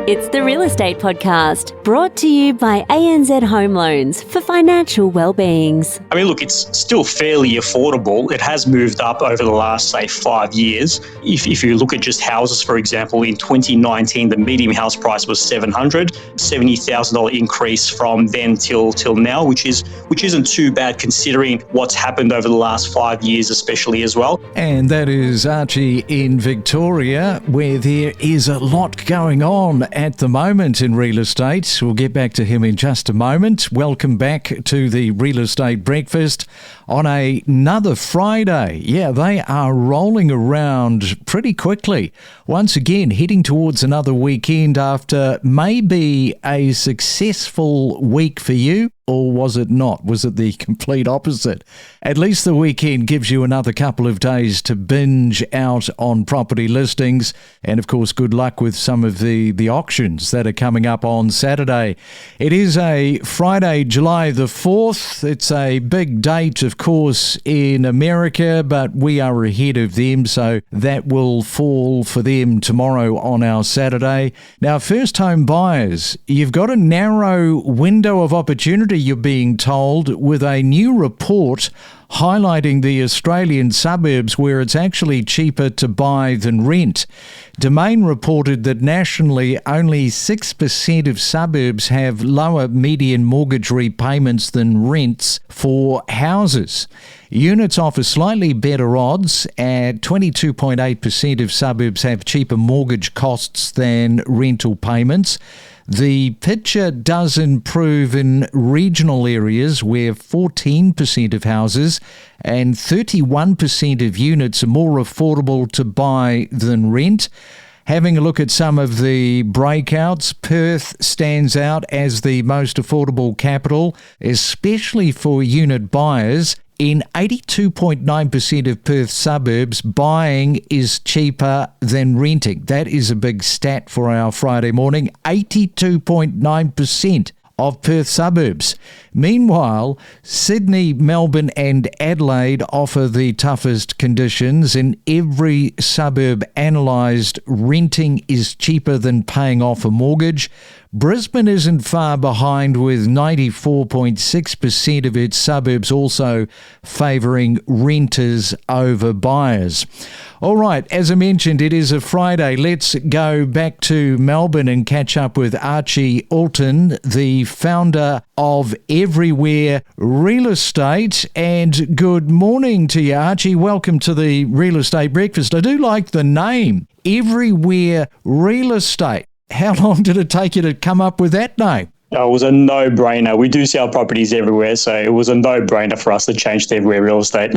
It's the Real Estate Podcast, brought to you by ANZ Home Loans for financial well-beings. I mean, look, it's still fairly affordable. It has moved up over the last, say, 5 years. If you look at just houses, for example, in 2019, the median house price was $770,000 increase from then till now, which isn't too bad considering what's happened over the last 5 years, especially as well. And that is Archie in Victoria, where there is a lot going on at the moment in real estate. We'll get back to him in just a moment. Welcome back to the Real Estate Breakfast on another Friday. Yeah, they are rolling around pretty quickly. Once again, heading towards another weekend after maybe a successful week for you. Or was it not? Was it the complete opposite? At least the weekend gives you another couple of days to binge out on property listings. And of course, good luck with some of the auctions that are coming up on Saturday. It is a Friday, July the 4th. It's a big date, of course, in America, but we are ahead of them, so that will fall for them tomorrow on our Saturday. Now, first home buyers, you've got a narrow window of opportunity, you're being told, with a new report highlighting the Australian suburbs where it's actually cheaper to buy than rent. Domain reported that nationally only 6% of suburbs have lower median mortgage repayments than rents for houses. Units offer slightly better odds, at 22.8% of suburbs have cheaper mortgage costs than rental payments. The picture does improve in regional areas where 14% of houses and 31% of units are more affordable to buy than rent. Having a look at some of the breakouts, Perth stands out as the most affordable capital, especially for unit buyers. In 82.9% of Perth suburbs, buying is cheaper than renting. That is a big stat for our Friday morning. 82.9% of Perth suburbs. Meanwhile, Sydney, Melbourne and Adelaide offer the toughest conditions. In every suburb analysed, renting is cheaper than paying off a mortgage. Brisbane isn't far behind, with 94.6% of its suburbs also favouring renters over buyers. All right, as I mentioned, it is a Friday. Let's go back to Melbourne and catch up with Archi Altun, the founder of Everywhere Real Estate. And good morning to you, Archie. Welcome to the Real Estate Breakfast. I do like the name, Everywhere Real Estate. How long did it take you to come up with that name? It was a no-brainer. We do sell properties everywhere, so it was a no-brainer for us to change to Everywhere Real Estate.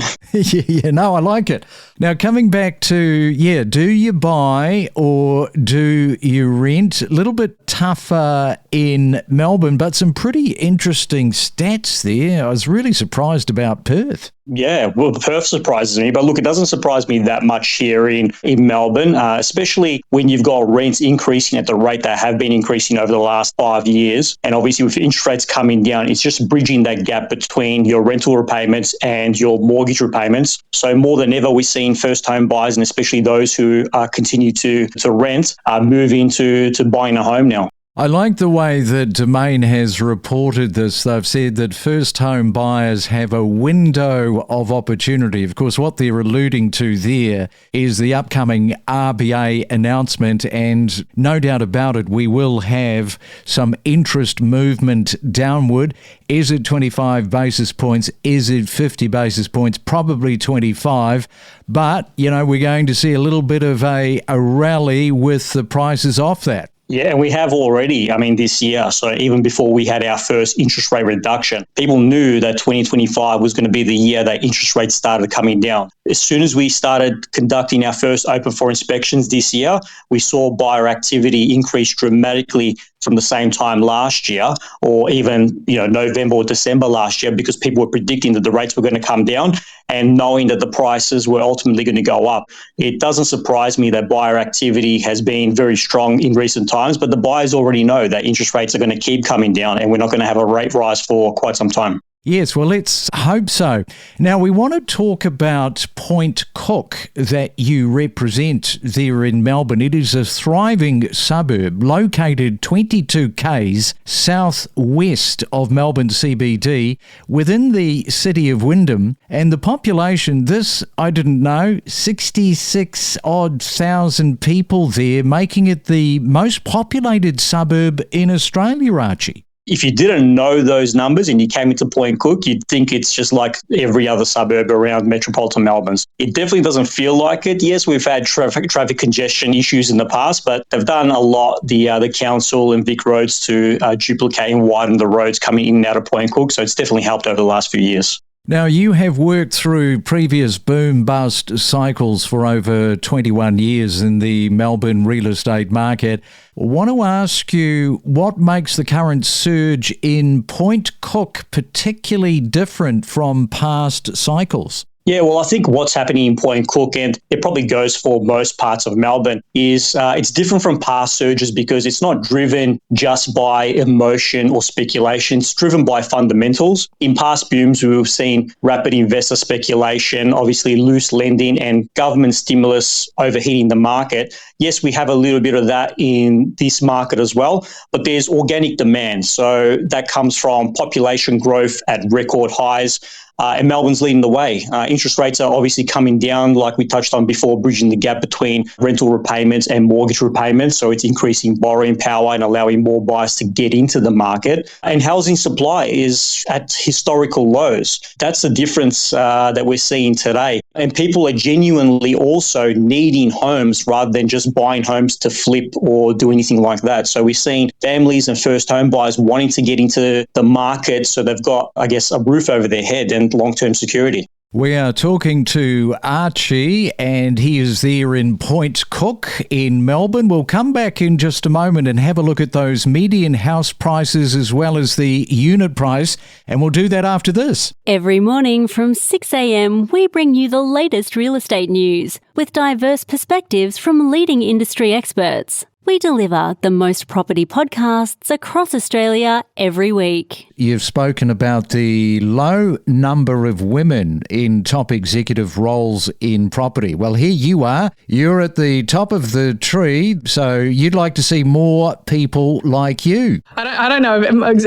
No, I like it. Now, coming back to, do you buy or do you rent? A little bit tougher in Melbourne, but some pretty interesting stats there. I was really surprised about Perth. Yeah, well, Perth surprises me, but look, it doesn't surprise me that much here in Melbourne, especially when you've got rents increasing at the rate that have been increasing over the last 5 years. And obviously with interest rates coming down, it's just bridging that gap between your rental repayments and your mortgage repayments. So more than ever, we're seeing first home buyers, and especially those who continue to rent, move into buying a home now. I like the way that Domain has reported this. They've said that first home buyers have a window of opportunity. Of course, what they're alluding to there is the upcoming RBA announcement, and no doubt about it, we will have some interest movement downward. Is it 25 basis points? Is it 50 basis points? Probably 25. But, we're going to see a little bit of a rally with the prices off that. Yeah, and we have already, this year. So even before we had our first interest rate reduction, people knew that 2025 was going to be the year that interest rates started coming down. As soon as we started conducting our first open for inspections this year, we saw buyer activity increase dramatically from the same time last year, or even November or December last year, because people were predicting that the rates were going to come down and knowing that the prices were ultimately going to go up. It doesn't surprise me that buyer activity has been very strong in recent times, but the buyers already know that interest rates are going to keep coming down and we're not going to have a rate rise for quite some time. Yes, well, let's hope so. Now, we want to talk about Point Cook that you represent there in Melbourne. It is a thriving suburb located 22 k's southwest of Melbourne CBD within the city of Wyndham. And the population, this I didn't know, 66 odd thousand people there, making it the most populated suburb in Australia, Archie. If you didn't know those numbers and you came into Point Cook, you'd think it's just like every other suburb around metropolitan Melbourne. It definitely doesn't feel like it. Yes, we've had traffic congestion issues in the past, but they've done a lot, the council and VIC roads, to duplicate and widen the roads coming in and out of Point Cook. So it's definitely helped over the last few years. Now, you have worked through previous boom-bust cycles for over 21 years in the Melbourne real estate market. I want to ask you, what makes the current surge in Point Cook particularly different from past cycles? Yeah, well, I think what's happening in Point Cook, and it probably goes for most parts of Melbourne, is it's different from past surges because it's not driven just by emotion or speculation. It's driven by fundamentals. In past booms, we've seen rapid investor speculation, obviously loose lending and government stimulus overheating the market. Yes, we have a little bit of that in this market as well, but there's organic demand. So that comes from population growth at record highs. And Melbourne's leading the way. Interest rates are obviously coming down, like we touched on before, bridging the gap between rental repayments and mortgage repayments. So it's increasing borrowing power and allowing more buyers to get into the market. And housing supply is at historical lows. That's the difference that we're seeing today. And people are genuinely also needing homes rather than just buying homes to flip or do anything like that. So we're seeing families and first home buyers wanting to get into the market so they've got, I guess, a roof over their head and long-term security. We are talking to Archie, and he is there in Point Cook in Melbourne. We'll come back in just a moment and have a look at those median house prices as well as the unit price, and we'll do that after this. Every morning from 6 a.m, we bring you the latest real estate news with diverse perspectives from leading industry experts. We deliver the most property podcasts across Australia every week. You've spoken about the low number of women in top executive roles in property. Well, here you are. You're at the top of the tree, so you'd like to see more people like you. I don't know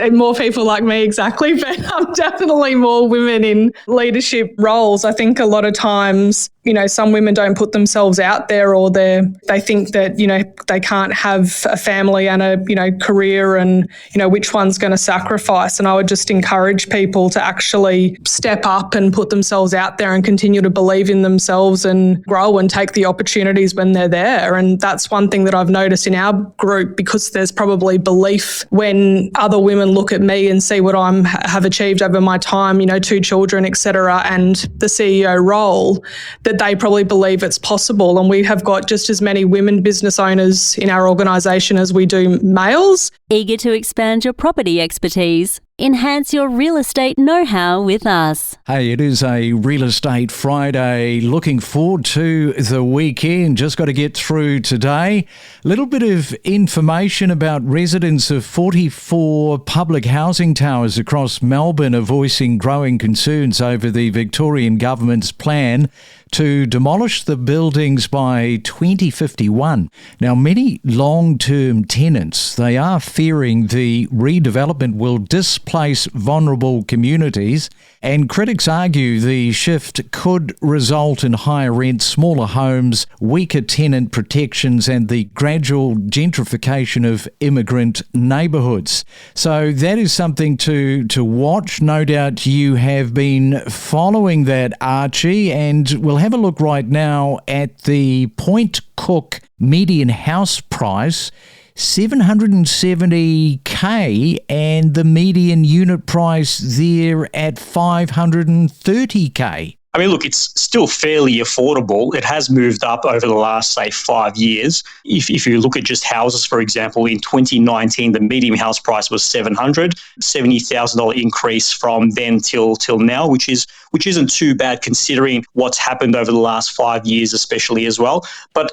more people like me exactly, but definitely more women in leadership roles. I think a lot of times, some women don't put themselves out there, or they think that, they can't have a family and a, career, and, which one's going to sacrifice. And I would just encourage people to actually step up and put themselves out there and continue to believe in themselves and grow and take the opportunities when they're there. And that's one thing that I've noticed in our group, because there's probably belief when other women look at me and see what I have achieved over my time, 2 children, etc., and the CEO role, that they probably believe it's possible. And we have got just as many women business owners in our organisation as we do males. Eager to expand your property expertise? Enhance your real estate know-how with us. Hey, it is a Real Estate Friday. Looking forward to the weekend. Just got to get through today. A little bit of information about residents of 44 public housing towers across Melbourne are voicing growing concerns over the Victorian government's plan to demolish the buildings by 2051. Now, many long-term tenants, they are fearing the redevelopment will displace vulnerable communities, and critics argue the shift could result in higher rents, smaller homes, weaker tenant protections, and the gradual gentrification of immigrant neighbourhoods. So that is something to watch. No doubt you have been following that, Archie, and we'll have a look right now at the Point Cook median house price, $770K, and the median unit price there at $530K. I mean, look, it's still fairly affordable. It has moved up over the last, say, 5 years. If you look at just houses, for example, in 2019, the median house price was $770,000 increase from then till now, which isn't too bad considering what's happened over the last 5 years, especially as well. But,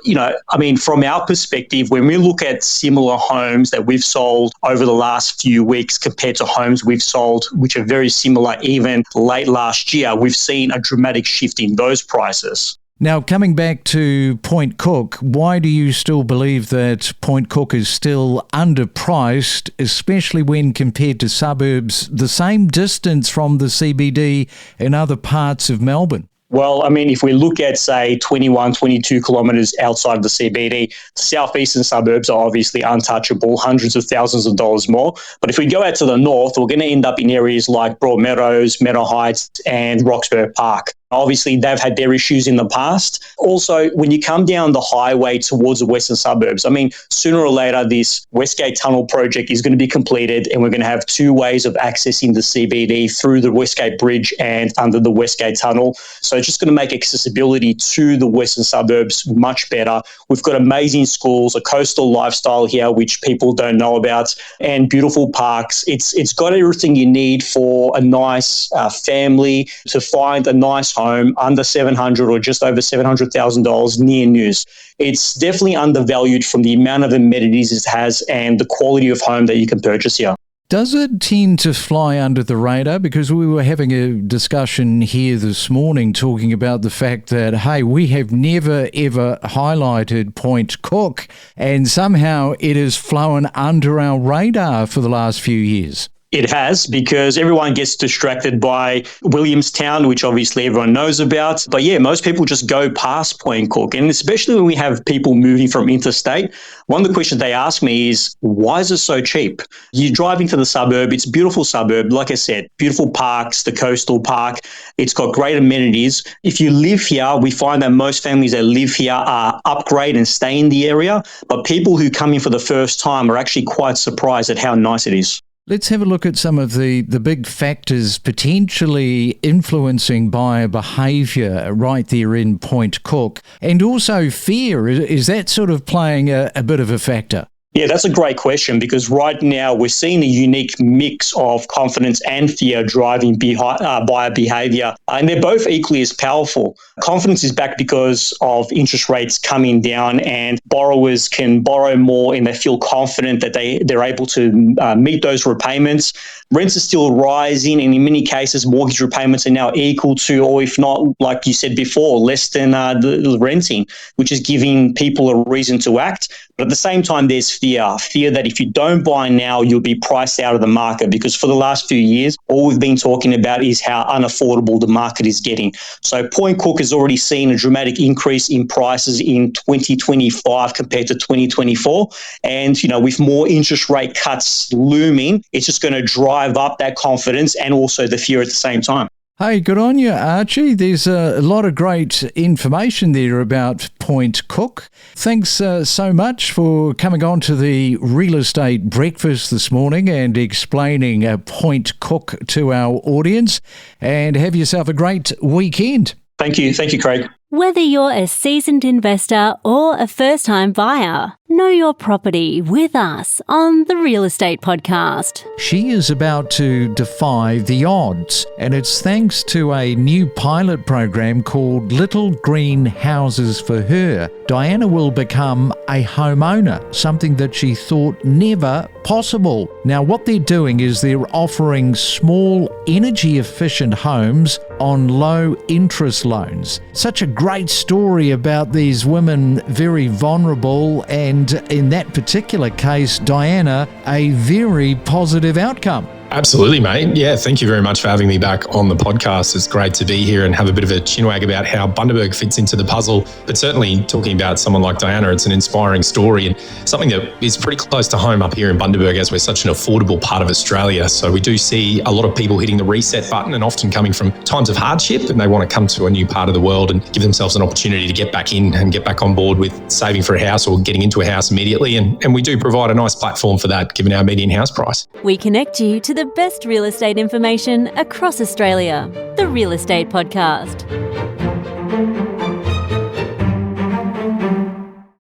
I mean, from our perspective, when we look at similar homes that we've sold over the last few weeks compared to homes we've sold, which are very similar even late last year, we've seen a dramatic shift in those prices. Now, coming back to Point Cook, why do you still believe that Point Cook is still underpriced, especially when compared to suburbs the same distance from the CBD in other parts of Melbourne? Well, I mean, if we look at, say, 21, 22 kilometres outside of the CBD, the southeastern suburbs are obviously untouchable, hundreds of thousands of dollars more. But if we go out to the north, we're going to end up in areas like Broadmeadows, Meadow Heights and Roxburgh Park. Obviously, they've had their issues in the past. Also, when you come down the highway towards the western suburbs, I mean, sooner or later, this Westgate Tunnel project is going to be completed and we're going to have two ways of accessing the CBD through the Westgate Bridge and under the Westgate Tunnel. So it's just going to make accessibility to the western suburbs much better. We've got amazing schools, a coastal lifestyle here, which people don't know about, and beautiful parks. It's got everything you need for a nice family to find a nice home under $700,000 or just over $700,000 near news. It's definitely undervalued from the amount of amenities it has and the quality of home that you can purchase here. Does it tend to fly under the radar? Because we were having a discussion here this morning talking about the fact that, hey, we have never ever highlighted Point Cook and somehow it has flown under our radar for the last few years. It has, because everyone gets distracted by Williamstown, which obviously everyone knows about. But yeah, most people just go past Point Cook. And especially when we have people moving from interstate, one of the questions they ask me is, why is it so cheap? You drive into the suburb, it's a beautiful suburb. Like I said, beautiful parks, the coastal park. It's got great amenities. If you live here, we find that most families that live here are upgrade and stay in the area. But people who come in for the first time are actually quite surprised at how nice it is. Let's have a look at some of the big factors potentially influencing buyer behaviour right there in Point Cook. And also fear, is that sort of playing a bit of a factor? Yeah, that's a great question, because right now we're seeing a unique mix of confidence and fear driving buyer behaviour, and they're both equally as powerful. Confidence is back because of interest rates coming down and borrowers can borrow more and they feel confident that they're able to meet those repayments. Rents are still rising, and in many cases, mortgage repayments are now equal to, or if not, like you said before, less than the renting, which is giving people a reason to act. But at the same time, there's fear that if you don't buy now, you'll be priced out of the market, because for the last few years, all we've been talking about is how unaffordable the market is getting. So Point Cook has already seen a dramatic increase in prices in 2025 compared to 2024. And, with more interest rate cuts looming, it's just going to drive up that confidence and also the fear at the same time. Hey, good on you, Archie. There's a lot of great information there about Point Cook. Thanks so much for coming on to the Real Estate Breakfast this morning and explaining Point Cook to our audience. And have yourself a great weekend. Thank you. Thank you, Craig. Whether you're a seasoned investor or a first-time buyer, know your property with us on the Real Estate Podcast. She is about to defy the odds, and it's thanks to a new pilot program called Little Green Houses for Her. Diana will become a homeowner, something that she thought never possible. Now, what they're doing is they're offering small, energy-efficient homes on low-interest loans. Such a great story about these women, very vulnerable, and in that particular case, Diana, a very positive outcome. Absolutely, mate. Yeah, thank you very much for having me back on the podcast. It's great to be here and have a bit of a chinwag about how Bundaberg fits into the puzzle. But certainly talking about someone like Diana, it's an inspiring story and something that is pretty close to home up here in Bundaberg, as we're such an affordable part of Australia. So we do see a lot of people hitting the reset button and often coming from times of hardship, and they want to come to a new part of the world and give themselves an opportunity to get back in and get back on board with saving for a house or getting into a house immediately. And we do provide a nice platform for that, given our median house price. We connect you to the the best real estate information across Australia. The Real Estate Podcast.